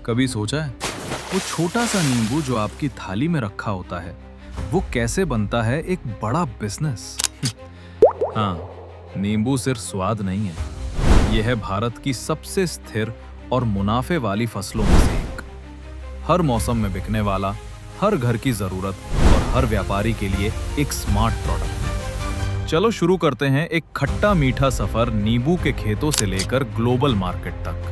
कभी सोचा है वो छोटा सा नींबू जो आपकी थाली में रखा होता है वो कैसे बनता है एक बड़ा बिजनेस। हाँ, नींबू सिर्फ स्वाद नहीं है, यह है भारत की सबसे स्थिर और मुनाफे वाली फसलों में से एक। हर मौसम में बिकने वाला, हर घर की जरूरत और हर व्यापारी के लिए एक स्मार्ट प्रोडक्ट। चलो शुरू करते हैं एक खट्टा मीठा सफर नींबू के खेतों से लेकर ग्लोबल मार्केट तक।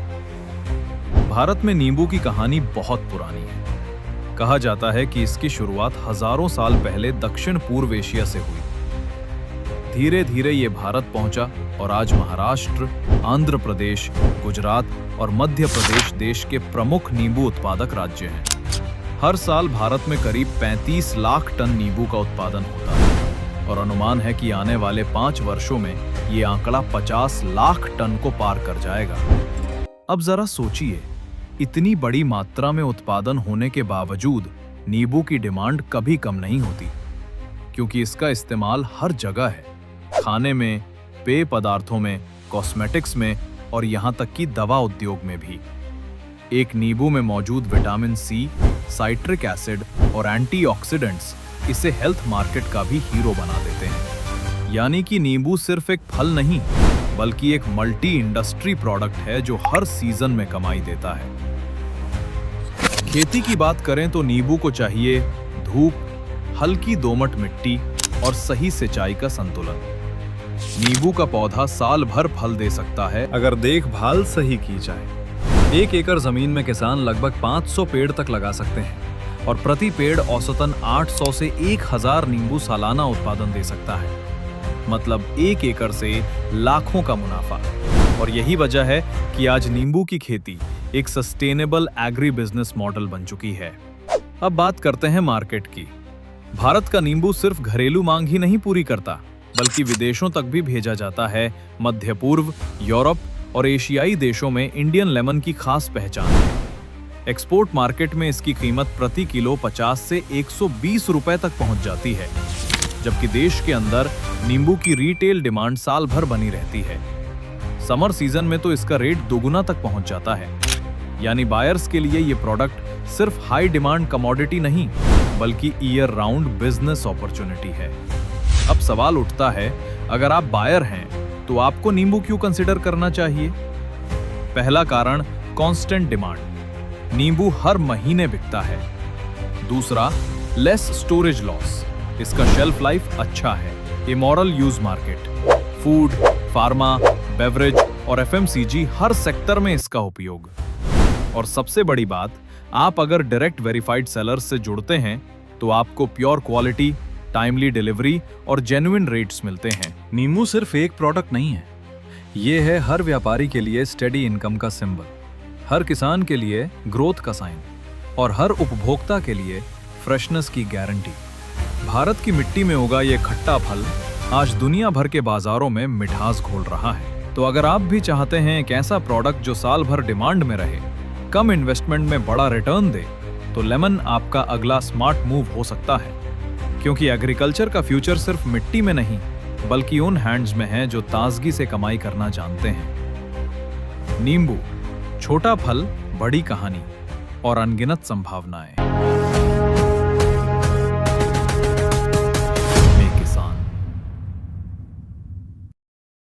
भारत में नींबू की कहानी बहुत पुरानी है। कहा जाता है कि इसकी शुरुआत हजारों साल पहले दक्षिण पूर्व एशिया से हुई। धीरे धीरे ये भारत पहुंचा और आज महाराष्ट्र, आंध्र प्रदेश, गुजरात और मध्य प्रदेश देश के प्रमुख नींबू उत्पादक राज्य हैं। हर साल भारत में करीब 35 लाख टन नींबू का उत्पादन होता है और अनुमान है कि आने वाले 5 वर्षों में ये आंकड़ा 50 लाख टन को पार कर जाएगा। अब जरा सोचिए, इतनी बड़ी मात्रा में उत्पादन होने के बावजूद नींबू की डिमांड कभी कम नहीं होती, क्योंकि इसका इस्तेमाल हर जगह है, खाने में, पेय पदार्थों में, कॉस्मेटिक्स में और यहाँ तक कि दवा उद्योग में भी। एक नींबू में मौजूद विटामिन सी, साइट्रिक एसिड और एंटीऑक्सीडेंट्स इसे हेल्थ मार्केट का भी हीरो बना देते हैं। यानी कि नींबू सिर्फ एक फल नहीं, बल्कि एक मल्टी इंडस्ट्री प्रोडक्ट है जो हर सीजन में कमाई देता है। खेती की बात करें तो नींबू को चाहिए धूप, हल्की दोमट मिट्टी और सही सिंचाई का संतुलन। नींबू का पौधा साल भर फल दे सकता है अगर देखभाल सही की जाए। 1 एकड़ जमीन में किसान लगभग 500 पेड़ तक लगा सकते हैं और प्रति पेड़ औसतन 800 से 1000 नींबू सालाना उत्पादन दे सकता है। मतलब 1 एकड़ से लाखों का मुनाफा। और यही वजह है कि आज नींबू की खेती एक सस्टेनेबल एग्री बिजनेस मॉडल बन चुकी है। अब बात करते हैं मार्केट की। भारत का नींबू सिर्फ घरेलू मांग ही नहीं पूरी करता, बल्कि विदेशों तक भी भेजा जाता है। मध्य पूर्व, यूरोप और एशियाई देशों में इंडियन लेमन की खास पहचान है। एक्सपोर्ट मार्केट में इसकी कीमत प्रति किलो 50 से 120 रुपए तक पहुंच जाती है, जबकि देश के अंदर नींबू की रिटेल डिमांड साल भर बनी रहती है। समर सीजन में तो इसका रेट दोगुना तक पहुंच जाता है। यानी बायर्स के लिए ये प्रोडक्ट सिर्फ हाई डिमांड कमोडिटी नहीं, बल्कि ईयर राउंड बिजनेस अपॉर्चुनिटी है। अब सवाल उठता है, अगर आप बायर हैं तो आपको नींबू क्यों कंसिडर करना चाहिए? पहला कारण, कांस्टेंट डिमांड। नींबू हर महीने बिकता है। दूसरा, लेस स्टोरेज लॉस। इसका शेल्फ लाइफ अच्छा है। Immoral use market, food, pharma, beverage और एफएमसीजी हर सेक्टर में इसका उपयोग। और सबसे बड़ी बात, आप अगर डायरेक्ट वेरीफाइड सेलर्स से जुड़ते हैं तो आपको प्योर क्वालिटी, टाइमली डिलीवरी और जेन्युइन रेट्स मिलते हैं। नींबू सिर्फ एक प्रोडक्ट नहीं है, ये है हर व्यापारी के लिए स्टेडी इनकम का सिंबल, हर किसान के लिए ग्रोथ का साइन और हर उपभोक्ता के लिए फ्रेशनेस की गारंटी। भारत की मिट्टी में उगा ये खट्टा फल आज दुनिया भर के बाजारों में मिठास घोल रहा है। तो अगर आप भी चाहते हैं एक ऐसा प्रोडक्ट जो साल भर डिमांड में रहे, कम इन्वेस्टमेंट में बड़ा रिटर्न दे, तो लेमन आपका अगला स्मार्ट मूव हो सकता है। क्योंकि एग्रीकल्चर का फ्यूचर सिर्फ मिट्टी में नहीं, बल्कि उन हैंड्स में है जो ताजगी से कमाई करना जानते हैं। नींबू, छोटा फल, बड़ी कहानी और अनगिनत संभावनाएं।